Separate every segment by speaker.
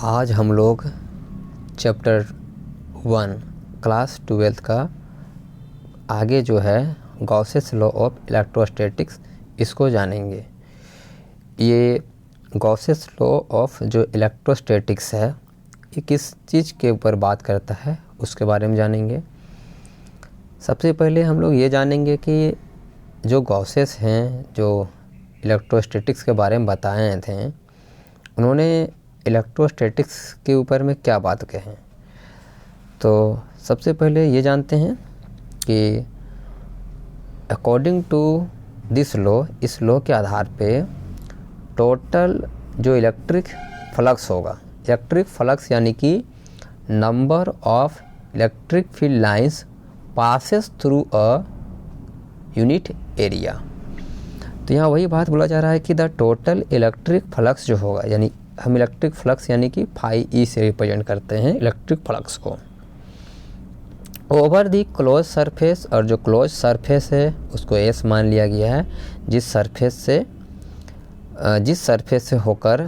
Speaker 1: आज हम लोग चैप्टर 1 क्लास 12 का आगे जो है गॉसेस लॉ ऑफ इलेक्ट्रोस्टैटिक्स इसको जानेंगे। ये गॉसेस लॉ ऑफ जो इलेक्ट्रोस्टैटिक्स है ये किस चीज़ के ऊपर बात करता है उसके बारे में जानेंगे। सबसे पहले हम लोग ये जानेंगे कि जो गॉसेस हैं जो इलेक्ट्रोस्टैटिक्स के बारे में बताए थे उन्होंने इलेक्ट्रोस्टैटिक्स के ऊपर में क्या बात कहें। तो सबसे पहले ये जानते हैं कि अकॉर्डिंग टू दिस लॉ, इस लॉ के आधार पे टोटल जो इलेक्ट्रिक फ्लक्स होगा, इलेक्ट्रिक फ्लक्स यानी कि number of electric field lines passes through a unit area. तो यहाँ वही बात बोला जा रहा है कि द टोटल इलेक्ट्रिक फ्लक्स जो होगा, यानी हम इलेक्ट्रिक फ्लक्स यानी कि फाई ई से रिप्रेजेंट करते हैं इलेक्ट्रिक फ्लक्स को, ओवर दी क्लोज सरफेस, और जो क्लोज सरफेस है उसको एस मान लिया गया है, जिस सरफेस से होकर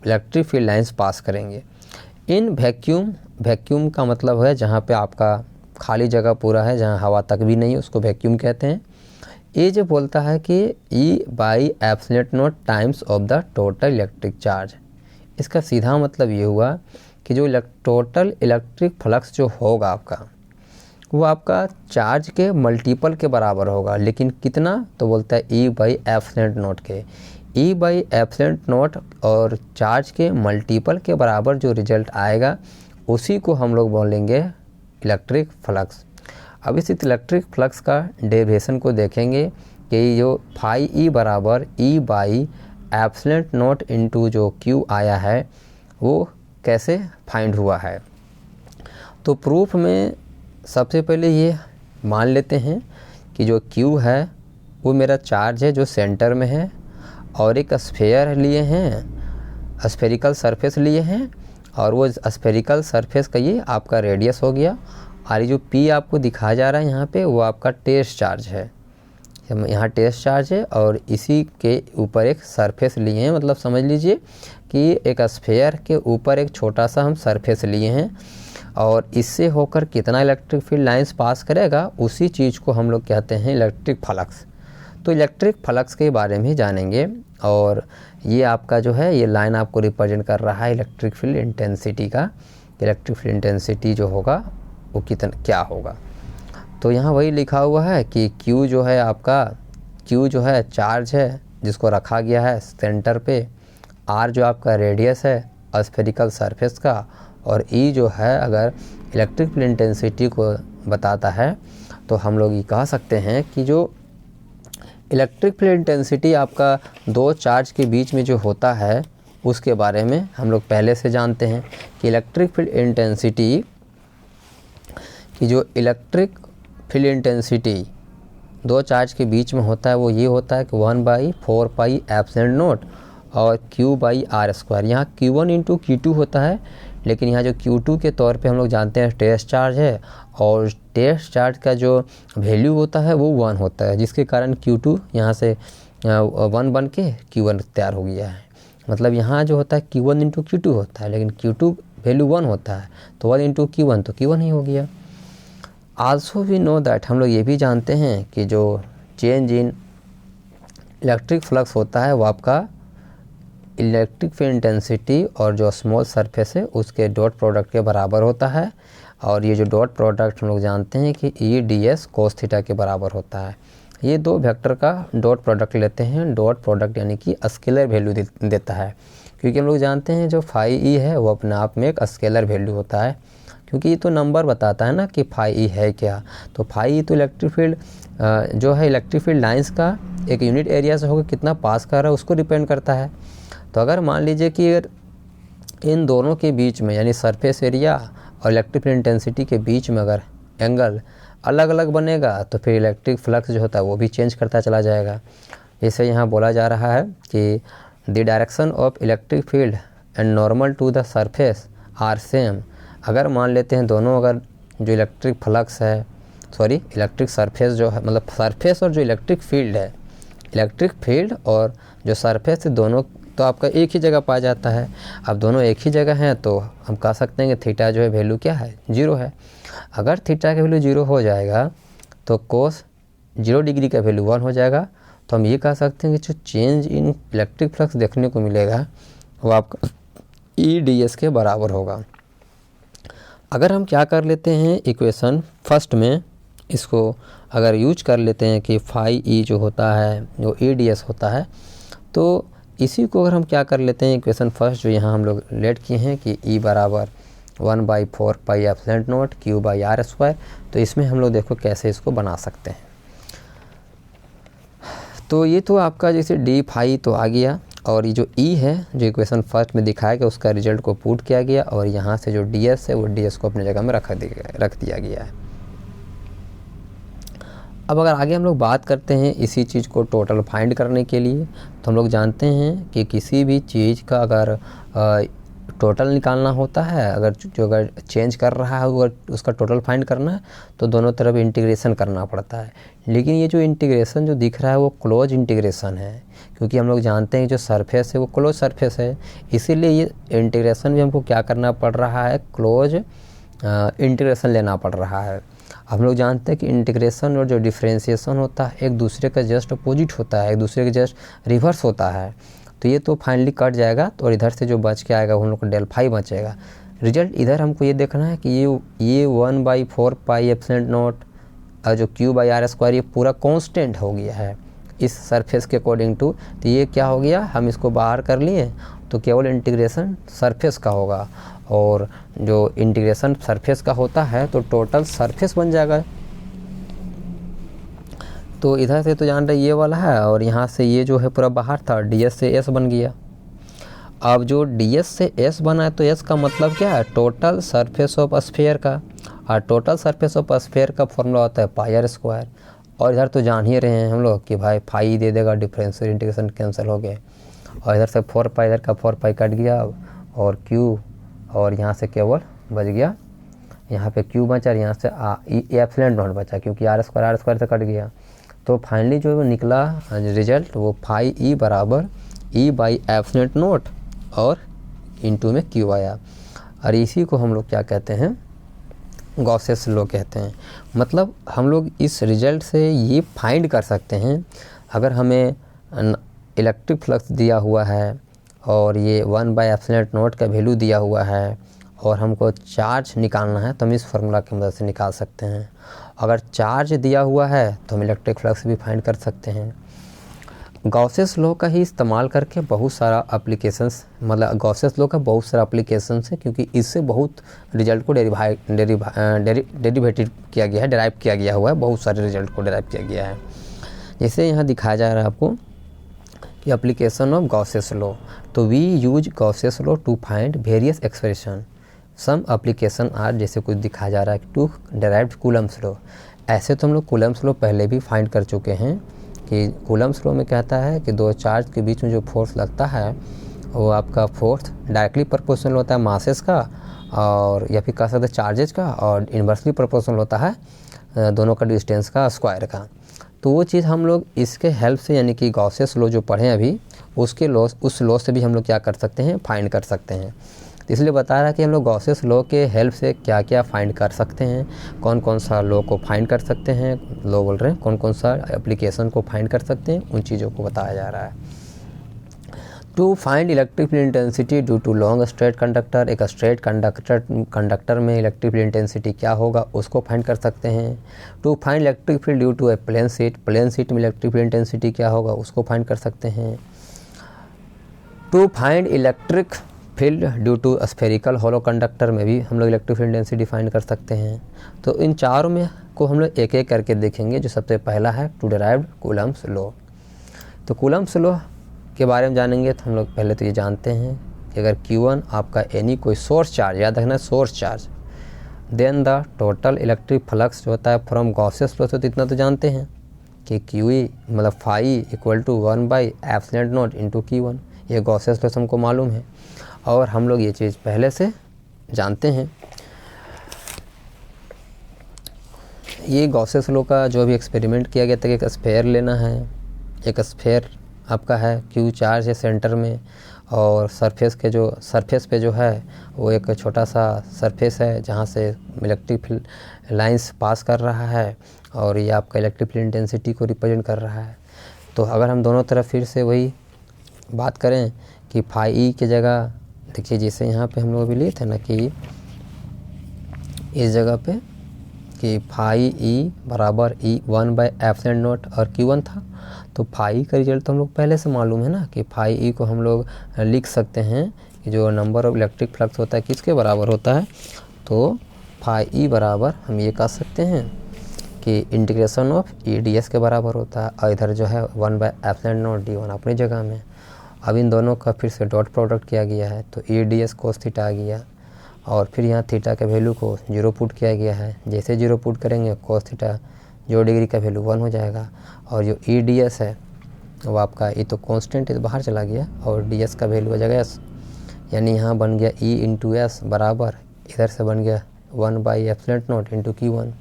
Speaker 1: इलेक्ट्रिक फील्ड लाइंस पास करेंगे। इन वैक्यूम, वैक्यूम का मतलब है जहाँ पे आपका खाली जगह पूरा है, जहाँ हवा तक भी नहीं, उसको वैक्यूम कहते हैं। ये जो बोलता है कि E by epsilon not times of the total electric charge. इसका सीधा मतलब ये हुआ कि जो टोटल इलेक्ट्रिक फ्लक्स जो होगा आपका वो आपका चार्ज के मल्टीपल के बराबर होगा, लेकिन कितना, तो बोलता है ई बाई एप्सिलॉन नॉट के। ई बाई एप्सिलॉन नॉट और चार्ज के मल्टीपल के बराबर जो रिजल्ट आएगा उसी को हम लोग बोलेंगे इलेक्ट्रिक फ्लक्स। अब इस इलेक्ट्रिक फ्लक्स का डेरिवेशन को देखेंगे कि जो फाई ई बराबर ई बाई एप्सिलॉन नॉट इंटू जो क्यू आया है वो कैसे फाइंड हुआ है। तो प्रूफ में सबसे पहले ये मान लेते हैं कि जो क्यू है वो मेरा चार्ज है जो सेंटर में है, और एक स्फीयर लिए हैं, स्फेरिकल सरफेस लिए हैं, और वो स्फेरिकल सरफेस का ये आपका रेडियस हो गया, और ये जो पी आपको दिखाया जा रहा है यहाँ पे वो आपका टेस्ट चार्ज है, यहाँ टेस्ट चार्ज है, और इसी के ऊपर एक सरफेस लिए हैं। मतलब समझ लीजिए कि एक स्फीयर के ऊपर एक छोटा सा हम सरफेस लिए हैं, और इससे होकर कितना इलेक्ट्रिक फील्ड लाइंस पास करेगा उसी चीज़ को हम लोग कहते हैं इलेक्ट्रिक फ्लक्स। तो इलेक्ट्रिक फ्लक्स के बारे में ही जानेंगे, और ये आपका जो है ये लाइन आपको रिप्रेजेंट कर रहा है इलेक्ट्रिक फील्ड इंटेंसिटी का। इलेक्ट्रिक फील्ड इंटेंसिटी जो होगा वो कितना क्या होगा। तो यहाँ वही लिखा हुआ है कि Q जो है आपका, Q जो है चार्ज है जिसको रखा गया है सेंटर पे, R जो आपका रेडियस है स्फेरिकल सरफेस का, और E जो है अगर इलेक्ट्रिक फील्ड इंटेंसिटी को बताता है तो हम लोग ये कह सकते हैं कि जो इलेक्ट्रिक फील्ड इंटेंसिटी आपका दो चार्ज के बीच में जो होता है उसके बारे में हम लोग पहले से जानते हैं कि इलेक्ट्रिक फील्ड इंटेंसिटी कि जो इलेक्ट्रिक फील्ड इंटेंसिटी दो चार्ज के बीच में होता है वो ये होता है कि 1/4 पाई एप्सिलॉन नॉट और Q/r²। यहाँ Q1 इंटू Q2 होता है, लेकिन यहाँ जो Q2 के तौर पे हम लोग जानते हैं टेस्ट चार्ज है, और टेस्ट चार्ज का जो वैल्यू होता है वो 1 होता है, जिसके कारण Q2 यहाँ से 1 बन के Q1 तैयार हो गया है। मतलब यहाँ जो होता है Q1 इंटू Q2 होता है, लेकिन Q2 वैल्यू 1 होता है, तो 1 इंटू Q1 तो Q1 ही हो गया। आल्सो वी नो दैट, हम लोग ये भी जानते हैं कि जो चेंज इन इलेक्ट्रिक फ्लक्स होता है वो आपका इलेक्ट्रिक फील्ड इंटेंसिटी और जो स्मॉल सरफेस है उसके डॉट प्रोडक्ट के बराबर होता है, और ये जो डॉट प्रोडक्ट हम लोग जानते हैं कि E/ds cos थीटा के बराबर होता है। ये दो वेक्टर का डॉट प्रोडक्ट लेते हैं, डॉट प्रोडक्ट यानी कि स्केलर वैल्यू देता है, क्योंकि हम लोग जानते हैं जो फाई ई है वो अपने आप में एक स्केलर वैल्यू होता है, क्योंकि ये तो नंबर बताता है ना कि फाई ई है क्या। तो फाई ई तो इलेक्ट्रिक फील्ड जो है इलेक्ट्रिक फील्ड लाइंस का एक यूनिट एरिया से होकर कितना पास कर रहा है उसको डिपेंड करता है। तो अगर मान लीजिए कि अगर इन दोनों के बीच में यानी सरफेस एरिया और इलेक्ट्रिक फील्ड इंटेंसिटी के बीच में अगर एंगल अलग अलग बनेगा तो फिर इलेक्ट्रिक फ्लक्स जो होता है वो भी चेंज करता चला जाएगा। जैसे यहाँ बोला जा रहा है कि the direction of electric field and normal to the surface are same. अगर मान लेते हैं दोनों, अगर जो इलेक्ट्रिक फ्लक्स है इलेक्ट्रिक सरफेस जो है, मतलब सरफेस और जो इलेक्ट्रिक फील्ड है, इलेक्ट्रिक फील्ड और जो सरफेस है दोनों तो आपका एक ही जगह पाया जाता है। अब दोनों एक ही जगह हैं तो हम कह सकते हैं कि थीटा जो है वैल्यू क्या है, 0 है। अगर थीटा का वैल्यू 0 हो जाएगा तो कोस 0 डिग्री का वैल्यू 1 हो जाएगा। तो हम ये कह सकते हैं कि जो चेंज इन इलेक्ट्रिक फ्लक्स देखने को मिलेगा वो आपका EDS के बराबर होगा। अगर हम क्या कर लेते हैं इक्वेशन फर्स्ट में, इसको अगर यूज कर लेते हैं कि फाई ई जो होता है जो EDS होता है, तो इसी को अगर हम क्या कर लेते हैं इक्वेशन फर्स्ट जो यहाँ हम लोग लेट किए हैं कि E बराबर 1/4 पाई एप्सिलॉन नॉट Q/r², तो इसमें हम लोग देखो कैसे इसको बना सकते हैं। तो ये तो आपका जैसे डी फाई तो आ गया, और ये जो E है जो इक्वेशन फर्स्ट में दिखाया गया उसका रिजल्ट को पुट किया गया, और यहाँ से जो DS है वो DS को अपनी जगह में रख दिया गया है। अब अगर आगे हम लोग बात करते हैं इसी चीज़ को टोटल फाइंड करने के लिए, तो हम लोग जानते हैं कि किसी भी चीज़ का अगर टोटल निकालना होता है, अगर चेंज कर रहा है अगर उसका टोटल फाइंड करना है तो दोनों तरफ इंटीग्रेशन करना पड़ता है। लेकिन ये जो इंटीग्रेशन जो दिख रहा है वो क्लोज इंटीग्रेशन है, क्योंकि हम लोग जानते हैं जो सरफेस है वो क्लोज सरफेस है, इसीलिए ये इंटीग्रेशन भी हमको क्या करना पड़ रहा है, क्लोज इंटीग्रेशन लेना पड़ रहा है। हम लोग जानते हैं कि इंटीग्रेशन और जो डिफ्रेंशिएशन होता है एक दूसरे का जस्ट अपोजिट होता है, एक दूसरे के जस्ट रिवर्स होता है। तो ये तो फाइनली कट जाएगा, तो इधर से जो बच के आएगा वो हम लोग को डेल फाई बचेगा। रिजल्ट इधर हमको ये देखना है कि ये 1/4 पाई एप्सिलॉन नॉट और जो Q/r² ये पूरा कांस्टेंट हो गया है इस सरफेस के अकॉर्डिंग टू। तो ये क्या हो गया, हम इसको बाहर कर लिए तो केवल इंटीग्रेशन सरफेस का होगा, और जो इंटीग्रेशन सरफेस का होता है तो टोटल सरफेस बन जाएगा। तो इधर से तो जान रहे ये वाला है, और यहाँ से ये जो है पूरा बाहर था, DS से S बन गया। अब जो DS से S बना है तो S का मतलब क्या है, टोटल सरफेस ऑफ स्फीयर का, और टोटल सरफेस ऑफ स्फीयर का फॉर्मूला होता है πr²। और इधर तो जान ही रहे हैं हम लोग कि भाई फाई दे देगा, डिफरेंशियल इंटीग्रेशन कैंसिल हो गए, और इधर से 4 पाई, इधर का 4 पाई कट गया, और Q, और यहाँ से केवल बच गया, यहाँ पे Q बचा, यहाँ से एप्सिलॉन नॉट बचा क्योंकि r² से कट गया। तो फाइनली जो निकला रिजल्ट वो फाई E बराबर E/एप्सिलॉन नॉट और इनटू में Q आया, और इसी को हम लोग क्या कहते हैं, गॉसेस लॉ कहते हैं। मतलब हम लोग इस रिजल्ट से ये फाइंड कर सकते हैं, अगर हमें इलेक्ट्रिक फ्लक्स दिया हुआ है और ये 1/एप्सिलॉन नॉट का वैल्यू दिया हुआ है और हमको चार्ज निकालना है तो हम इस फार्मूला की मदद से निकाल सकते हैं। अगर चार्ज दिया हुआ है तो हम इलेक्ट्रिक फ्लक्स भी फाइंड कर सकते हैं। गॉसेस लॉ का ही इस्तेमाल करके बहुत सारा एप्लीकेशंस, मतलब गॉसेस लॉ का बहुत सारा एप्लीकेशंस है, क्योंकि इससे बहुत रिजल्ट को डेरिवेटिव किया गया है, डेराइव किया गया हुआ है, बहुत सारे रिजल्ट को डेराइव किया गया है। जैसे यहाँ दिखाया जा रहा है आपको कि एप्लीकेशन ऑफ गॉसेस लॉ, तो we use Gauss's law to find various expression, some application are, जैसे कुछ दिखाया जा रहा है टू डेराइव्ड कूलम्स लॉ। ऐसे तो हम लोग कूलम्स लॉ पहले भी फाइंड कर चुके हैं कि कूलम्स लॉ में कहता है कि दो चार्ज के बीच में जो फोर्स लगता है वो आपका फोर्स डायरेक्टली प्रोपोर्शनल होता है मासेस का, और या फिर कह सकते हैं चार्जेज का, और इन्वर्सली प्रोपोर्शनल होता है दोनों का डिस्टेंस का स्क्वायर का। तो वो चीज़ हम लोग इसके हेल्प से, यानी कि गॉसेस लॉ जो पढ़े अभी उसके लॉ, उस लॉ से भी हम लोग क्या कर सकते हैं, फाइंड कर सकते हैं। तो इसलिए बता रहा है कि हम लोग गॉसेस लॉ के हेल्प से क्या क्या फाइंड कर सकते हैं, कौन कौन सा लॉ को फाइंड कर सकते हैं, लॉ बोल रहे हैं कौन कौन सा एप्लीकेशन को फाइंड कर सकते हैं, उन चीज़ों को बताया जा रहा है। To find electric field intensity due to long straight conductor, एक स्ट्रेट कंडक्टर में इलेक्ट्रिक फील्ड इंटेंसिटी क्या होगा उसको फाइंड कर सकते हैं। To find electric field due to a plane sheet में इलेक्ट्रिक फील्ड इंटेंसिटी क्या होगा उसको फाइंड कर सकते हैं। To find electric field due to spherical hollow conductor में भी हम लोग इलेक्ट्रिक फील्ड इंटेंसिटी फाइंड कर सकते हैं। तो इन चारों में को हम लोग एक एक करके देखेंगे। जो सबसे पहला है टू डेराइव्ड कूलम्स लॉ। तो कूलम्स लॉ के बारे में जानेंगे तो हम लोग पहले तो ये जानते हैं कि अगर Q1 आपका एनी कोई सोर्स चार्ज, याद रखना source charge, then the total electric flux जो होता है फ्रॉम गॉसेस लॉ से, तो इतना तो जानते हैं कि QE मतलब फाई इक्वल टू 1/एप्सिलॉन नॉट इंटू Q1, ये गॉसेस लॉ से हमको मालूम है और हम लोग ये चीज़ पहले से जानते हैं। ये गॉसेस लॉ का जो भी एक्सपेरिमेंट किया गया था कि एक स्फेयर लेना है, एक स्फेयर आपका है, Q चार्ज है सेंटर में, और सरफेस पे जो है वो एक छोटा सा सरफेस है जहाँ से इलेक्ट्रिक लाइंस पास कर रहा है, और ये आपका इलेक्ट्रिक फील्ड इंटेंसिटी को रिप्रेजेंट कर रहा है। तो अगर हम दोनों तरफ फिर से वही बात करें कि फाई ई की जगह, देखिए जैसे यहाँ पे हम लोग अभी लिए थे ना कि इस जगह पे कि फाई ई बराबर E1/ε0 और Q1 था, तो फाई का रिजल्ट तो हम लोग पहले से मालूम है ना कि फाई ई को हम लोग लिख सकते हैं कि जो नंबर ऑफ इलेक्ट्रिक फ्लक्स होता है किसके बराबर होता है, तो फाई ई बराबर हम ये कह सकते हैं कि इंटीग्रेशन ऑफ EdS के बराबर होता है, और इधर जो है 1/ε0 D1 अपनी जगह में। अब इन दोनों का फिर से डॉट प्रोडक्ट किया गया है, तो EdS cos थीटा आ गया, और फिर यहाँ थीटा के वैल्यू को 0 पुट किया गया है। जैसे 0 पुट करेंगे cos थीटा 0 डिग्री का वैल्यू 1 हो जाएगा, और जो EdS है वो आपका ये तो कांस्टेंट है, बाहर चला गया, और DS का वैल्यू हो जाएगा S, यानी यहाँ बन गया E इंटू S बराबर, इधर से बन गया 1/ε0 इंटू Q1।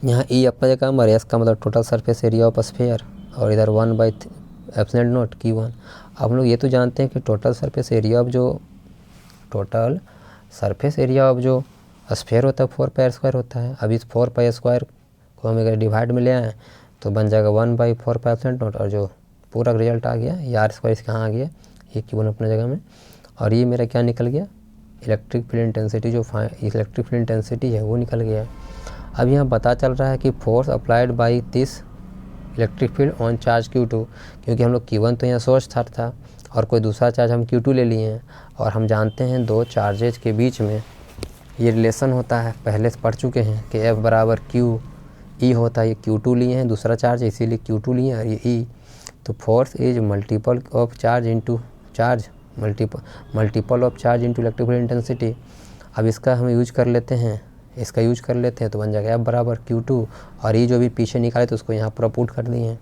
Speaker 1: यहाँ E अपना जगह और S का मतलब total surface area of sphere, और इधर 1/ε0 Q1। आप लोग ये तो जानते हैं कि टोटल सरफेस एरिया ऑफ जो स्फीयर होता है 4πr² होता है। अब इस 4πr² को हम अगर डिवाइड में ले आए तो बन जाएगा 1/4πε0, और जो पूरा रिजल्ट आ गया ये R² इसका कहाँ आ गया, ये Q1 अपने जगह में, और ये मेरा क्या निकल गया, इलेक्ट्रिक फील्ड इंटेंसिटी, जो इलेक्ट्रिक फील्ड इंटेंसिटी है वो निकल गया। अब यहाँ पता चल रहा है कि force applied by this electric field on charge Q2, क्योंकि हम लोग Q1 तो यहाँ सोर्स था और कोई दूसरा चार्ज हम Q2 ले लिए हैं, और हम जानते हैं दो चार्जेज के बीच में ये रिलेशन होता है, पहले से पढ़ चुके हैं कि F बराबर Q E होता है। ये Q2 लिए हैं दूसरा चार्ज, इसीलिए Q2 लिए हैं, और ये E, तो force is multiple of charge into charge, multiple of charge into electric field intensity. अब इसका हम यूज कर लेते हैं, तो बन जाएगा F बराबर Q2, और ये जो भी पीछे निकाले तो उसको यहाँ पर पुट कर दिए हैं,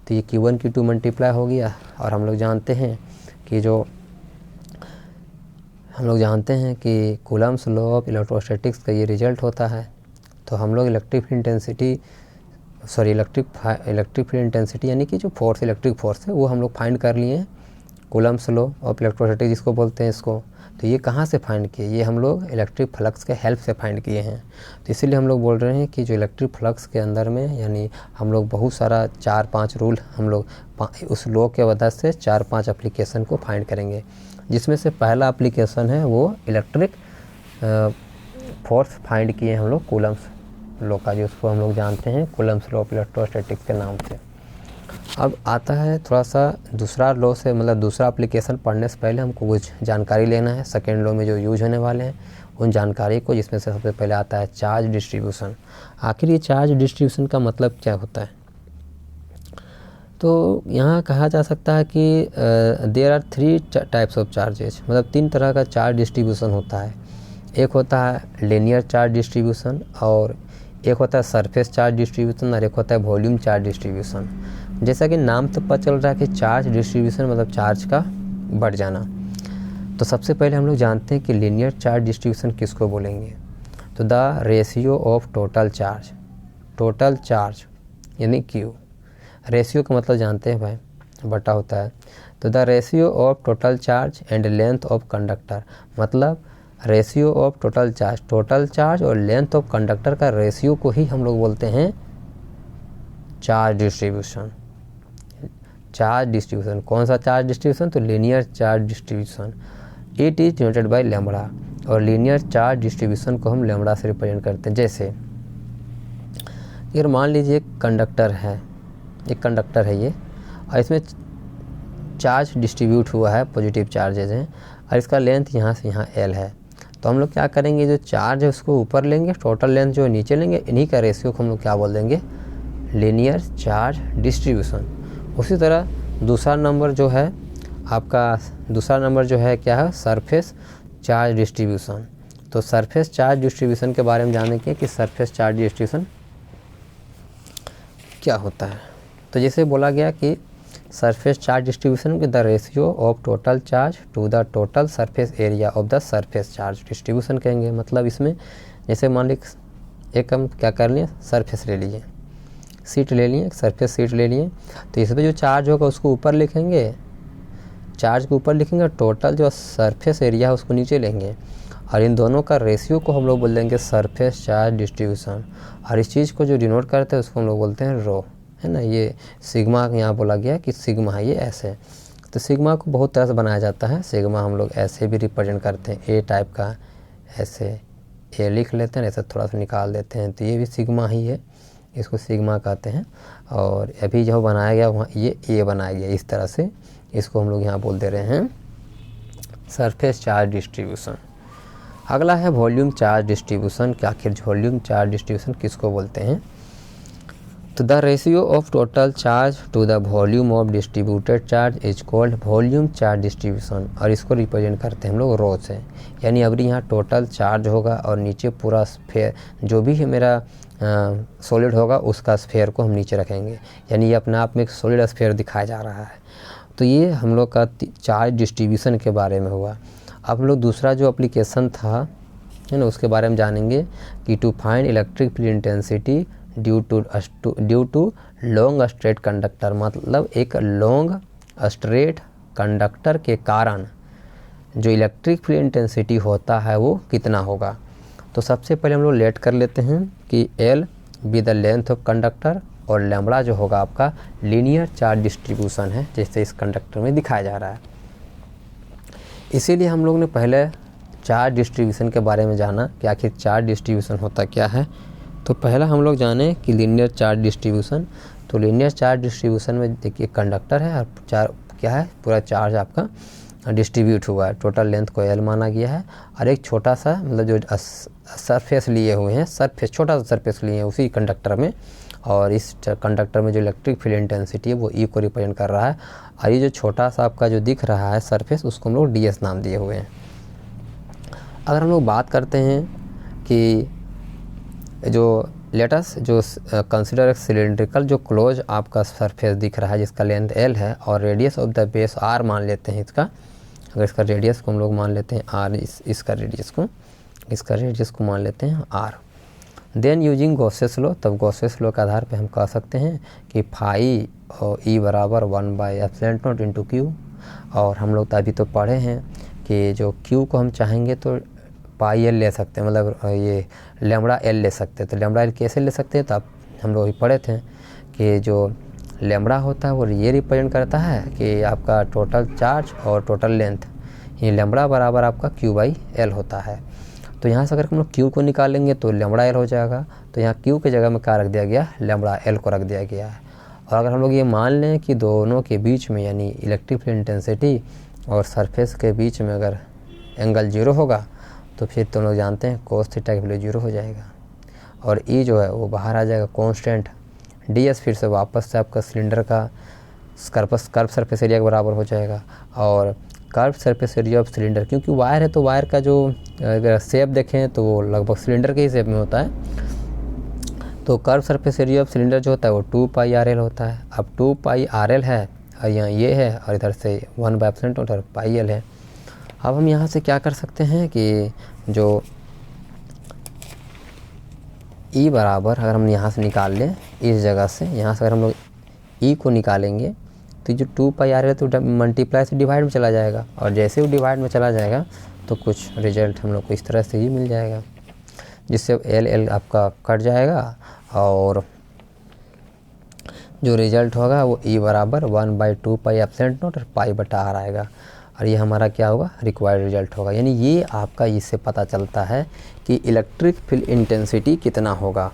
Speaker 1: तो ये Q1 Q2 मल्टीप्लाई हो गया। और हम लोग जानते हैं कि कूलम्ब्स लॉ ऑफ इलेक्ट्रोस्टैटिक्स का ये रिजल्ट होता है। तो हम लोग इलेक्ट्रिक फील्ड इंटेंसिटी यानी कि जो फोर्स, इलेक्ट्रिक फोर्स है वो हम लोग फाइंड कर लिए हैं, कूलम्ब्स लॉ ऑफ इलेक्ट्रोस्टैटिक्स जिसको बोलते हैं इसको। तो ये कहाँ से फाइंड किए, ये हम लोग इलेक्ट्रिक फ्लक्स के हेल्प से फाइंड किए हैं। तो इसीलिए हम लोग बोल रहे हैं कि जो इलेक्ट्रिक फ्लक्स के अंदर में, यानी हम लोग बहुत सारा 4-5 रूल हम लोग उस लॉ के वजह से 4-5 एप्लीकेशन को फाइंड करेंगे, जिसमें से पहला एप्लीकेशन है वो इलेक्ट्रिक फोर्स फाइंड किए हम लोग कूलम्ब्स लॉ का, जिसको हम लोग जानते हैं कूलम्ब्स लॉ ऑफ इलेक्ट्रोस्टैटिक्स के नाम से। अब आता है थोड़ा सा दूसरा लॉ से, मतलब दूसरा एप्लीकेशन पढ़ने से पहले हमको कुछ जानकारी लेना है सेकेंड लॉ में जो यूज होने वाले हैं उन जानकारी को, जिसमें से सबसे पहले आता है चार्ज डिस्ट्रीब्यूशन। आखिर ये चार्ज डिस्ट्रीब्यूशन का मतलब क्या होता है, तो यहाँ कहा जा सकता है कि there are 3 types of charges, मतलब 3 तरह का चार्ज डिस्ट्रीब्यूशन होता है। एक होता है लीनियर चार्ज डिस्ट्रीब्यूशन, और एक होता है सरफेस चार्ज डिस्ट्रीब्यूशन, और एक होता है वॉल्यूम चार्ज डिस्ट्रीब्यूशन। जैसा कि नाम तो पता चल रहा है कि चार्ज डिस्ट्रीब्यूशन मतलब चार्ज का बढ़ जाना। तो सबसे पहले हम लोग जानते हैं कि लीनियर चार्ज डिस्ट्रीब्यूशन किसको बोलेंगे, तो the ratio of total charge यानी Q। रेशियो का मतलब जानते हैं भाई, बटा होता है। तो the ratio of total charge and length of conductor, मतलब रेशियो ऑफ टोटल चार्ज और लेंथ ऑफ कंडक्टर का रेशियो को ही हम लोग बोलते हैं चार्ज डिस्ट्रीब्यूशन। कौन सा चार्ज डिस्ट्रीब्यूशन, तो linear charge distribution. It is denoted by lambda, और लीनियर चार्ज डिस्ट्रीब्यूशन को हम लैम्बडा से रिप्रेजेंट करते हैं। जैसे अगर मान लीजिए एक कंडक्टर है ये, और इसमें चार्ज डिस्ट्रीब्यूट हुआ है, पॉजिटिव चार्जेज हैं, और इसका लेंथ यहाँ से यहाँ L है। तो हम लोग क्या करेंगे, जो चार्ज है उसको ऊपर लेंगे, टोटल लेंथ जो नीचे लेंगे, इन्हीं का रेशियो को हम लोग क्या बोल देंगे, लीनियर चार्ज डिस्ट्रीब्यूशन। उसी तरह दूसरा नंबर जो है क्या है, सरफेस चार्ज डिस्ट्रीब्यूशन। तो सरफेस चार्ज डिस्ट्रीब्यूशन के बारे में जानेंगे कि सरफेस चार्ज डिस्ट्रीब्यूशन क्या होता है। तो जैसे बोला गया कि surface charge distribution with the ratio of total charge to the total surface area of the surface charge distribution कहेंगे। मतलब इसमें जैसे मान लीजिए एक हम क्या कर लिए, सरफेस ले लीजिए, सीट ले लिए, एक सरफेस सीट ले लिए, तो इस पर जो चार्ज होगा उसको ऊपर लिखेंगे, चार्ज को ऊपर लिखेंगे और टोटल जो सरफेस एरिया है उसको नीचे लेंगे, और इन दोनों का रेशियो को हम लोग बोल देंगे सरफेस चार्ज डिस्ट्रीब्यूशन। और इस चीज़ को जो डिनोट करते हैं उसको हम लोग बोलते हैं रो, है ना। ये सिग्मा यहाँ बोला गया कि सिग्मा है ये ऐसे। तो सिग्मा को बहुत तरह से बनाया जाता है। सिग्मा हम लोग ऐसे भी रिप्रेजेंट करते हैं, ए टाइप का, ऐसे ए लिख लेते हैं, ऐसे थोड़ा सा निकाल देते हैं, तो ये भी सिग्मा ही है, इसको सिग्मा कहते हैं। और अभी जो बनाया गया वहाँ ये ए बनाया गया इस तरह से, इसको हम लोग यहाँ बोल दे रहे हैं सरफेस चार्ज डिस्ट्रीब्यूशन। अगला है वॉल्यूम चार्ज डिस्ट्रीब्यूशन। कि आखिर वॉल्यूम चार्ज डिस्ट्रीब्यूशन किसको बोलते हैं? तो the ratio of total charge to the volume of distributed charge is called volume charge distribution, और इसको रिप्रेजेंट करते हैं हम लोग रो से। यानी अभी यहाँ टोटल चार्ज होगा और नीचे पूरा स्फेयर जो भी है मेरा सॉलिड होगा उसका स्फेयर को हम नीचे रखेंगे, यानी ये अपने आप में एक सॉलिड स्फेयर दिखाया जा रहा है। तो ये हम लोग का चार्ज डिस्ट्रीब्यूशन के बारे में हुआ। अब हम लोग दूसरा जो एप्लीकेशन था है ना उसके बारे में जानेंगे कि to find electric field intensity due to long straight conductor, मतलब एक लॉन्ग स्ट्रेट कंडक्टर के कारण जो इलेक्ट्रिक फील्ड इंटेंसिटी होता है वो कितना होगा। तो सबसे पहले हम लोग लेट कर लेते हैं कि L be the length of conductor, और लैम्बडा जो होगा आपका लीनियर चार्ज डिस्ट्रीब्यूशन है, जैसे इस कंडक्टर में दिखाया जा रहा है। इसीलिए हम लोग ने पहले चार्ज डिस्ट्रीब्यूशन के बारे में जाना कि आखिर चार्ज डिस्ट्रीब्यूशन होता क्या है। तो पहला हम लोग जाने कि लीनियर चार्ज डिस्ट्रीब्यूशन। तो लीनियर चार्ज डिस्ट्रीब्यूशन में देखिए कंडक्टर है और क्या है, पूरा चार्ज आपका डिस्ट्रीब्यूट हुआ है, टोटल लेंथ को L माना गया है, और एक छोटा सा मतलब जो सरफेस लिए हुए हैं, सरफेस छोटा सा सरफेस लिए हैं उसी कंडक्टर में, और इस कंडक्टर में जो इलेक्ट्रिक फील्ड इंटेंसिटी है वो E को रिप्रेजेंट कर रहा है। और ये जो छोटा सा आपका जो दिख रहा है सरफेस उसको हम लोग DS नाम दिए हुए हैं। अगर हम लोग बात करते हैं कि जो लेटस जो कंसिडर एक सिलेंड्रिकल जो क्लोज आपका सरफेस दिख रहा है जिसका लेंथ L है और radius of the base R मान लेते हैं इसका, अगर इसका रेडियस को हम लोग मान लेते हैं R, इसका रेडियस को मान लेते हैं R। Then using Gauss's law, तब गॉसेस लॉ के आधार पे हम कह सकते हैं कि फाई और E बराबर 1/ε0 इंटू Q। और हम लोग अभी तो पढ़े हैं कि जो Q को हम चाहेंगे तो πL ले सकते हैं, मतलब ये लैम्बडा L ले सकते हैं। तो लैम्बडा L कैसे ले सकते हैं, तो हम लोग ही पढ़े थे कि जो लैम्बडा होता है वो ये रिप्रेजेंट करता है कि आपका टोटल चार्ज और टोटल लेंथ, ये लैम्बडा बराबर आपका Q/L होता है। तो यहाँ से अगर हम लोग Q को निकालेंगे तो लैम्बडा L हो जाएगा, तो यहाँ Q की जगह में क्या रख दिया गया, लैम्बडा L को रख दिया गया है। और अगर हम लोग ये मान लें कि दोनों के बीच में यानी इलेक्ट्रिक फील्ड इंटेंसिटी और सरफेस के बीच में अगर एंगल 0 होगा तो फिर तो लोग जानते हैं cos थीटा की वैल्यू 0 हो जाएगा, और E जो है वो बाहर आ जाएगा कांस्टेंट, DS फिर से वापस से आपका सिलेंडर का कर्व सरफेस एरिया के बराबर हो जाएगा। और curve surface area of cylinder, क्योंकि वायर है तो वायर का जो अगर शेप देखें तो वो लगभग सिलेंडर के ही शेप में होता है। तो curve surface area of cylinder जो होता है वो 2πRL होता है। अब 2πRL है और यहाँ ये है और इधर से 1/ε और πL है। अब हम यहाँ से क्या कर सकते हैं कि जो E बराबर अगर हम यहाँ से निकाल लें इस जगह से, यहाँ से अगर हम लोग E को निकालेंगे तो जो 2πRL तो मल्टीप्लाई से डिवाइड में चला जाएगा, और जैसे वो डिवाइड में चला जाएगा तो कुछ रिजल्ट हम लोग को इस तरह से ही मिल जाएगा, जिससे L आपका कट जाएगा और जो रिजल्ट होगा वो E बराबर 1/2πε0 और π/R आएगा, और ये हमारा क्या होगा, रिक्वायर्ड रिजल्ट होगा। यानी ये आपका इससे पता चलता है कि इलेक्ट्रिक फील्ड इंटेंसिटी कितना होगा,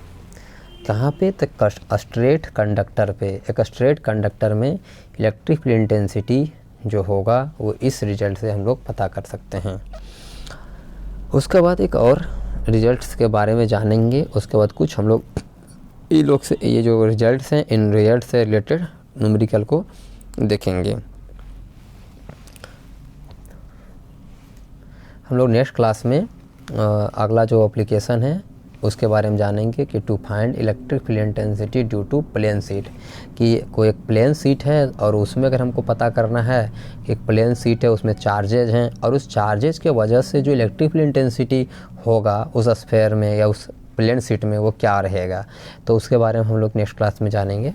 Speaker 1: कहाँ पे, तो स्ट्रेट कंडक्टर पे। एक स्ट्रेट कंडक्टर में इलेक्ट्रिक फील्ड इंटेंसिटी जो होगा वो इस रिजल्ट से हम लोग पता कर सकते हैं। उसके बाद एक और रिजल्ट्स के बारे में जानेंगे, उसके बाद कुछ हम लोग ये जो रिजल्ट्स हैं इन रिजल्ट से रिलेटेड न्यूमेरिकल को देखेंगे। हम लोग नेक्स्ट क्लास में अगला जो एप्लीकेशन है उसके बारे में जानेंगे कि to find electric field intensity due to plane sheet, कि कोई एक प्लेन सीट है और उसमें अगर हमको पता करना है कि एक प्लेन सीट है उसमें चार्जेज हैं और उस चार्जेज के वजह से जो इलेक्ट्रिक फील्ड इंटेंसिटी होगा उस स्फेयर में या उस प्लेन शीट में वो क्या रहेगा, तो उसके बारे में हम लोग नेक्स्ट क्लास में जानेंगे।